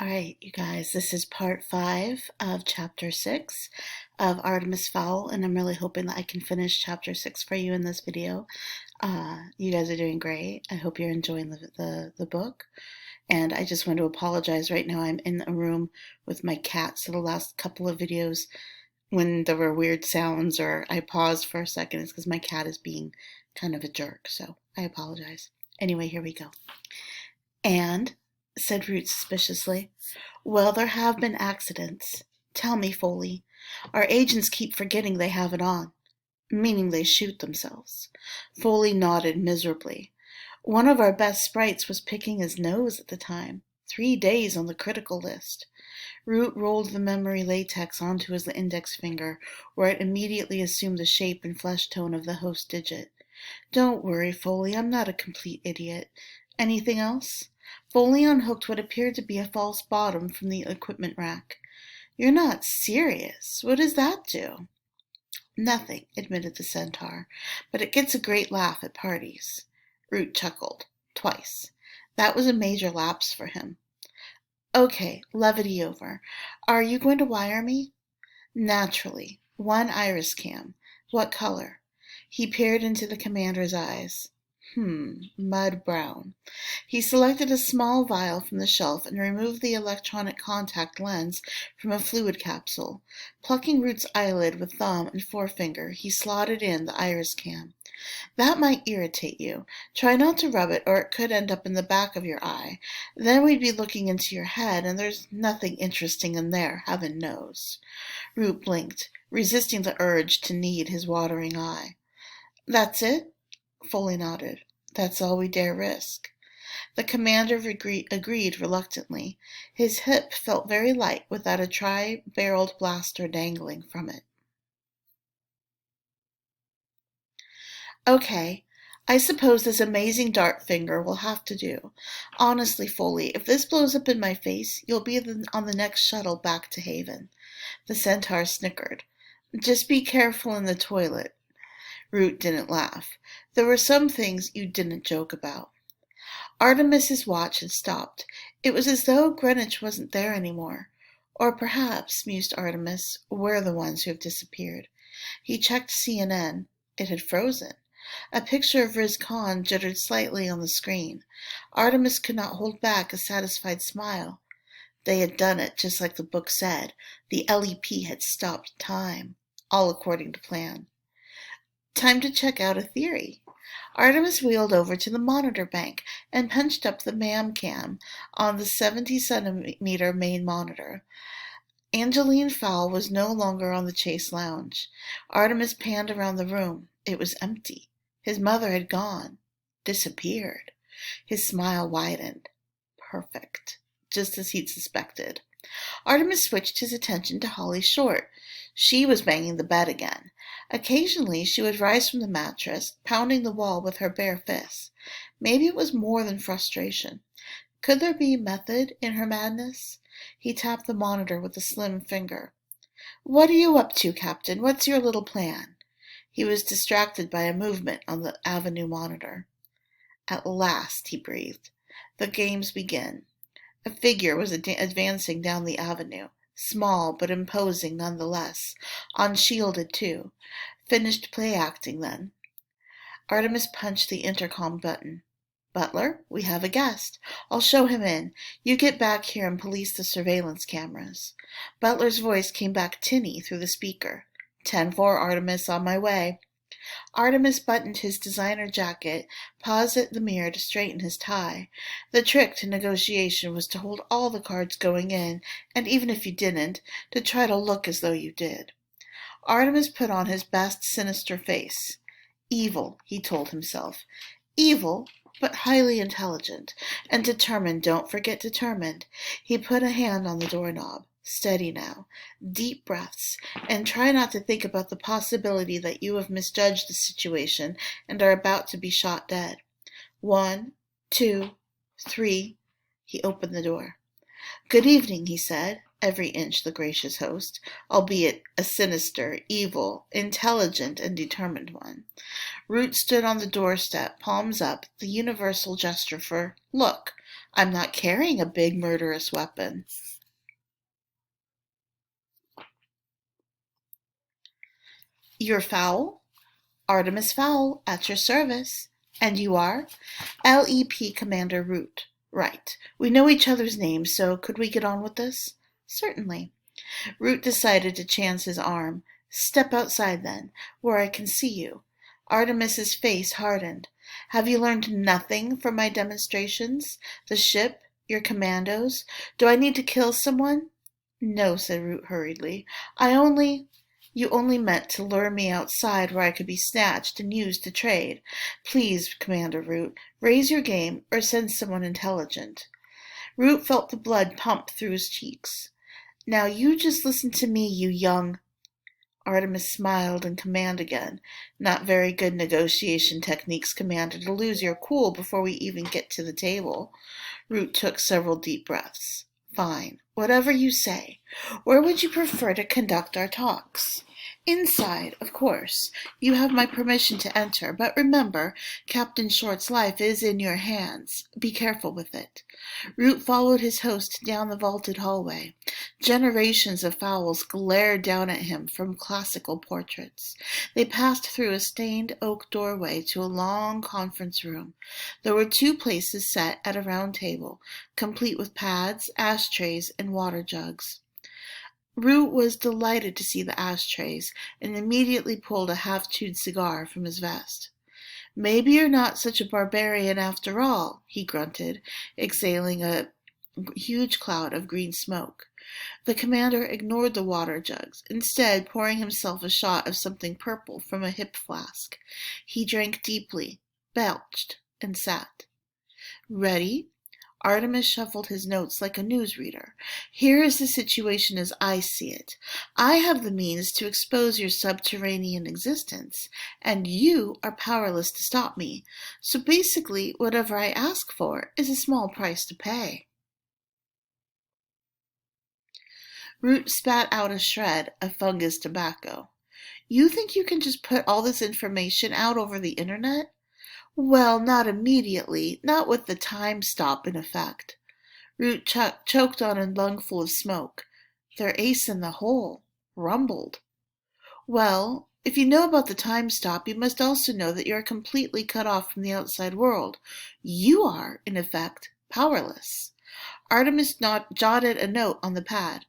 All right, you guys, this is part 5 of chapter 6 of Artemis Fowl, and I'm really hoping that I can finish chapter 6 for you in this video. You guys are doing great. I hope you're enjoying the book. And I just want to apologize. Right now I'm in a room with my cat, so the last couple of videos when there were weird sounds or I paused for a second, it's because my cat is being kind of a jerk, so I apologize. Anyway, here we go. And, said Root suspiciously, well, there have been accidents. Tell me, Foley. Our agents keep forgetting they have it on. Meaning they shoot themselves. Foley nodded miserably. One of our best sprites was picking his nose at the time. 3 days on the critical list. Root rolled the memory latex onto his index finger, where it immediately assumed the shape and flesh tone of the host digit. Don't worry, Foley, I'm not a complete idiot. Anything else? Foley unhooked what appeared to be a false bottom from the equipment rack. You're not serious. What does that do? Nothing, admitted the centaur, but it gets a great laugh at parties. Root chuckled. Twice. That was a major lapse for him. Okay, levity over. Are you going to wire me? Naturally. 1 iris cam. What color? He peered into the commander's eyes. Mud brown. He selected a small vial from the shelf and removed the electronic contact lens from a fluid capsule. Plucking Root's eyelid with thumb and forefinger, he slotted in the iris cam. That might irritate you. Try not to rub it, or it could end up in the back of your eye. Then we'd be looking into your head, and there's nothing interesting in there, heaven knows. Root blinked, resisting the urge to knead his watering eye. That's it? Foley nodded. That's all we dare risk. The commander agreed reluctantly. His hip felt very light without a tri-barreled blaster dangling from it. Okay, I suppose this amazing dart finger will have to do. Honestly, Foley, if this blows up in my face, you'll be on the next shuttle back to Haven. The centaur snickered. Just be careful in the toilet. Root didn't laugh. There were some things you didn't joke about. Artemis's watch had stopped. It was as though Greenwich wasn't there anymore. Or perhaps, mused Artemis, we're the ones who have disappeared. He checked CNN. It had frozen. A picture of Riz Khan jittered slightly on the screen. Artemis could not hold back a satisfied smile. They had done it, just like the book said. The LEP had stopped time, all according to plan. Time to check out a theory. Artemis wheeled over to the monitor bank and punched up the MAM cam on the 70-centimeter main monitor. Angeline Fowl was no longer on the Chase Lounge. Artemis panned around the room. It was empty. His mother had gone. Disappeared. His smile widened. Perfect. Just as he'd suspected. Artemis switched his attention to Holly Short. She was banging the bed again. Occasionally she would rise from the mattress, pounding the wall with her bare fists. Maybe it was more than frustration. Could there be method in her madness? He tapped the monitor with a slim finger. What are you up to, Captain? What's your little plan? He was distracted by a movement on the Avenue monitor. At last, he breathed. The games begin. A figure was advancing down the avenue, small but imposing nonetheless, unshielded too. Finished play-acting then. Artemis punched the intercom button. Butler, we have a guest. I'll show him in. You get back here and police the surveillance cameras. Butler's voice came back tinny through the speaker. 10-4, Artemis, on my way. Artemis buttoned his designer jacket, paused at the mirror to straighten his tie. The trick to negotiation was to hold all the cards going in, and even if you didn't, to try to look as though you did. Artemis put on his best sinister face. Evil, he told himself. Evil, but highly intelligent, and determined. Don't forget determined. He put a hand on the doorknob. Steady now. Deep breaths, and try not to think about the possibility that you have misjudged the situation and are about to be shot dead. 1, 2, 3. He opened the door. Good evening, he said, every inch the gracious host, albeit a sinister, evil, intelligent, and determined one. Root stood on the doorstep, palms up, the universal gesture for, look, I'm not carrying a big murderous weapon. You're Fowl? Artemis Fowl, at your service. And you are? LEP Commander Root. Right. We know each other's names, so could we get on with this? Certainly. Root decided to chance his arm. Step outside, then, where I can see you. Artemis's face hardened. Have you learned nothing from my demonstrations? The ship? Your commandos? Do I need to kill someone? No, said Root hurriedly. You only meant to lure me outside where I could be snatched and used to trade. Please, Commander Root, raise your game or send someone intelligent. Root felt the blood pump through his cheeks. Now you just listen to me, you young... Artemis smiled in command again. Not very good negotiation techniques, Commander, to lose your cool before we even get to the table. Root took several deep breaths. Fine, whatever you say. Where would you prefer to conduct our talks? Inside, of course. You have my permission to enter, but remember, Captain Short's life is in your hands. Be careful with it. Root followed his host down the vaulted hallway. Generations of fowls glared down at him from classical portraits. They passed through a stained oak doorway to a long conference room. There were 2 places set at a round table, complete with pads, ashtrays, and water jugs. Root was delighted to see the ashtrays and immediately pulled a half-chewed cigar from his vest. Maybe you're not such a barbarian after all, he grunted, exhaling a huge cloud of green smoke. The commander ignored the water jugs, instead pouring himself a shot of something purple from a hip flask. He drank deeply, belched, and sat. Ready? Artemis shuffled his notes like a newsreader. Here is the situation as I see it. I have the means to expose your subterranean existence, and you are powerless to stop me. So basically, whatever I ask for is a small price to pay. Root spat out a shred of fungus tobacco. You think you can just put all this information out over the internet? Well, not immediately, not with the time stop in effect. Root choked on a lungful of smoke. Their ace in the hole. Rumbled. Well, if you know about the time stop, you must also know that you are completely cut off from the outside world. You are, in effect, powerless. Artemis jotted a note on the pad.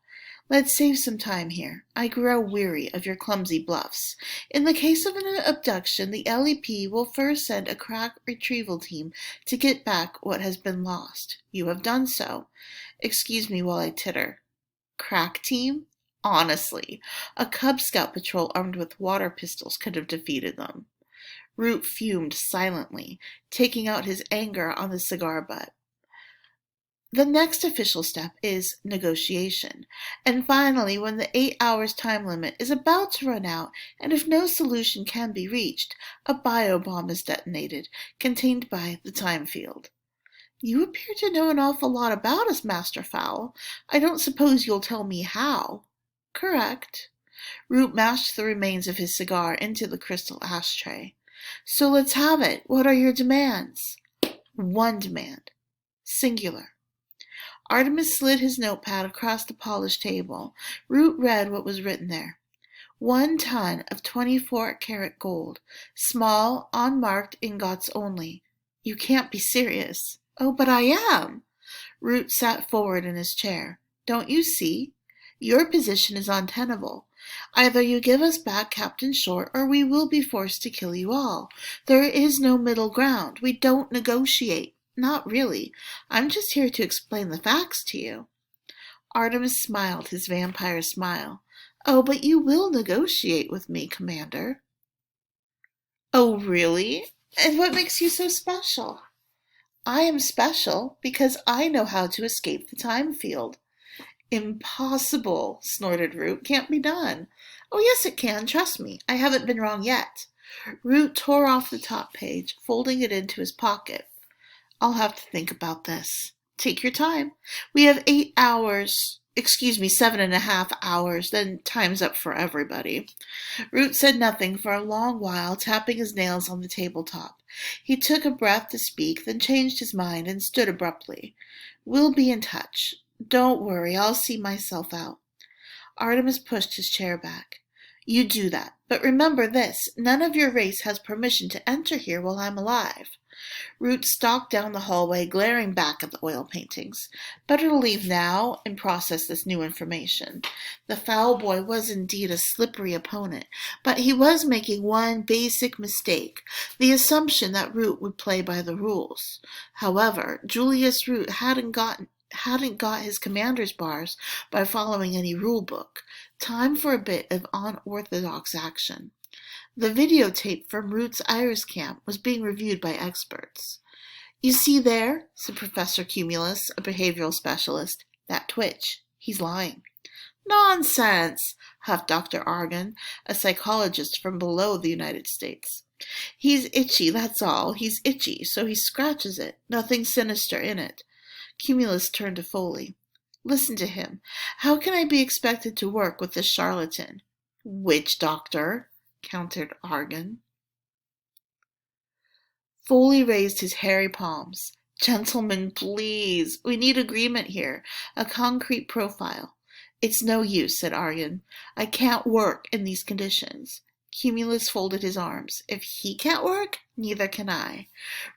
Let's save some time here. I grow weary of your clumsy bluffs. In the case of an abduction, the LEP will first send a crack retrieval team to get back what has been lost. You have done so. Excuse me while I titter. Crack team? Honestly, a Cub Scout patrol armed with water pistols could have defeated them. Root fumed silently, taking out his anger on the cigar butt. The next official step is negotiation. And finally, when the 8 hours time limit is about to run out, and if no solution can be reached, a biobomb is detonated, contained by the time field. You appear to know an awful lot about us, Master Fowl. I don't suppose you'll tell me how. Correct. Root mashed the remains of his cigar into the crystal ashtray. So let's have it. What are your demands? One demand. Singular. Artemis slid his notepad across the polished table. Root read what was written there. 1 ton of 24-karat gold. Small, unmarked ingots only. You can't be serious. Oh, but I am. Root sat forward in his chair. Don't you see? Your position is untenable. Either you give us back Captain Short, or we will be forced to kill you all. There is no middle ground. We don't negotiate. Not really. I'm just here to explain the facts to you. Artemis smiled his vampire smile. Oh, but you will negotiate with me, Commander. Oh, really? And what makes you so special? I am special because I know how to escape the time field. Impossible, snorted Root. Can't be done. Oh, yes, it can. Trust me. I haven't been wrong yet. Root tore off the top page, folding it into his pocket. I'll have to think about this. Take your time. We have 8 hours. excuse me, 7.5 hours, then time's up for everybody. Root said nothing for a long while, tapping his nails on the tabletop. He took a breath to speak, then changed his mind and stood abruptly. We'll be in touch. Don't worry, I'll see myself out. Artemis pushed his chair back. You do that, but remember this, none of your race has permission to enter here while I'm alive. Root stalked down the hallway, glaring back at the oil paintings. Better to leave now and process this new information. The Fowl boy was indeed a slippery opponent, but he was making one basic mistake, the assumption that Root would play by the rules. However, Julius Root hadn't got his commander's bars by following any rule book. Time for a bit of unorthodox action. The videotape from Root's Iris camp was being reviewed by experts. You see there, said Professor Cumulus, a behavioral specialist, that twitch. He's lying. Nonsense, huffed Dr. Argon, a psychologist from below the United States. He's itchy, that's all. He's itchy, so he scratches it. Nothing sinister in it. Cumulus turned to Foley. Listen to him. How can I be expected to work with this charlatan? Witch doctor, countered Argon. Foley raised his hairy palms. Gentlemen, please. We need agreement here. A concrete profile. It's no use, said Argon. I can't work in these conditions. Cumulus folded his arms. If he can't work, neither can I.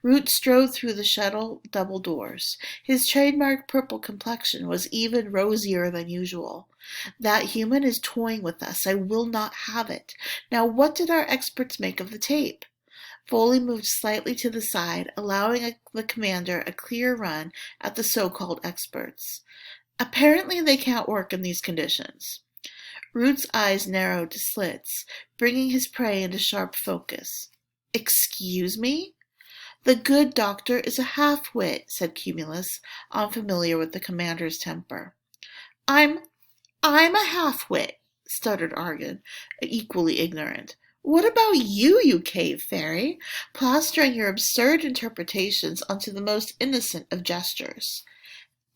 Root strode through the shuttle double doors. His trademark purple complexion was even rosier than usual. That human is toying with us. I will not have it. Now what did our experts make of the tape? Foley moved slightly to the side, allowing the commander a clear run at the so-called experts. Apparently they can't work in these conditions. Root's eyes narrowed to slits, bringing his prey into sharp focus. Excuse me? The good doctor is a half-wit, said Cumulus, unfamiliar with the commander's temper. I'm a half-wit, stuttered Argon, equally ignorant. What about you, you cave fairy, plastering your absurd interpretations onto the most innocent of gestures?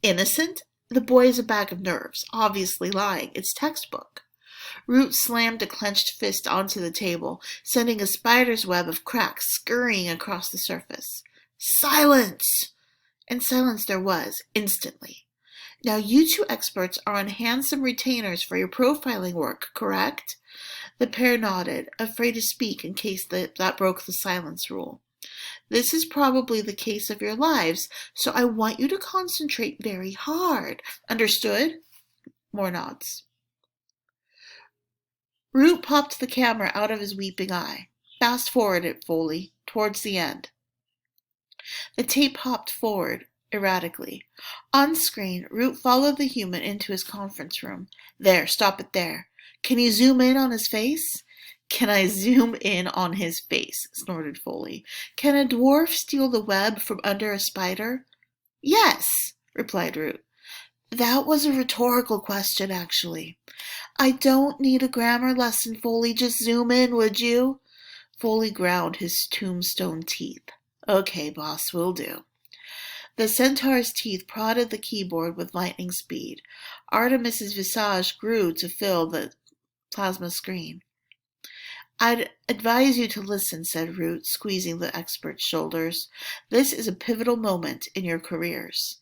Innocent? The boy is a bag of nerves, obviously lying. It's textbook. Root slammed a clenched fist onto the table, sending a spider's web of cracks scurrying across the surface. Silence! And silence there was, instantly. Now you two experts are on handsome retainers for your profiling work, correct? The pair nodded, afraid to speak in case that broke the silence rule. This is probably the case of your lives, so I want you to concentrate very hard. Understood? More nods. Root popped the camera out of his weeping eye. Fast forward it, Foley, towards the end. The tape hopped forward erratically. On screen, Root followed the human into his conference room. There, stop it there. Can you zoom in on his face? Can I zoom in on his face? Snorted Foley. Can a dwarf steal the web from under a spider? Yes, replied Root. That was a rhetorical question, actually. I don't need a grammar lesson, Foley. Just zoom in, would you? Foley ground his tombstone teeth. Okay, boss, will do. The centaur's teeth prodded the keyboard with lightning speed. Artemis's visage grew to fill the plasma screen. I'd advise you to listen, said Root, squeezing the expert's shoulders. This is a pivotal moment in your careers.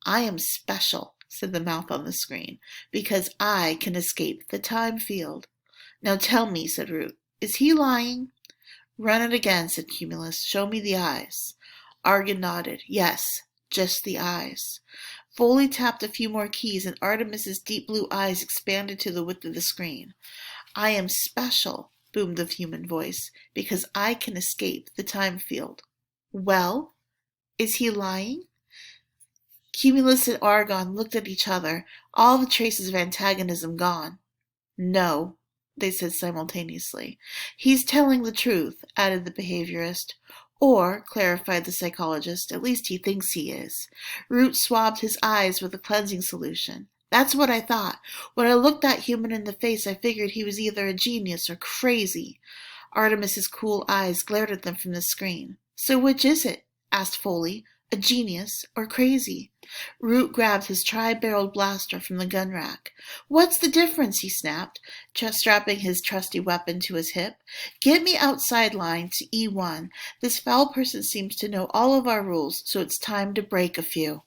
I am special, said the mouth on the screen, because I can escape the time field. Now tell me, said Root, is he lying? Run it again, said Cumulus. Show me the eyes. Argon nodded. Yes, just the eyes. Foley tapped a few more keys, and Artemis's deep blue eyes expanded to the width of the screen. I am special, boomed the human voice, because I can escape the time field. Well, is he lying? Cumulus and Argon looked at each other, all the traces of antagonism gone. No, they said simultaneously. He's telling the truth, added the behaviorist. Or, clarified the psychologist, at least he thinks he is. Root swabbed his eyes with a cleansing solution. That's what I thought. When I looked that human in the face, I figured he was either a genius or crazy. Artemis's cool eyes glared at them from the screen. So which is it? Asked Foley, A genius or crazy? Root grabbed his tri-barreled blaster from the gun rack. What's the difference? He snapped, strapping his trusty weapon to his hip. Get me outside line to E1. This foul person seems to know all of our rules, so it's time to break a few.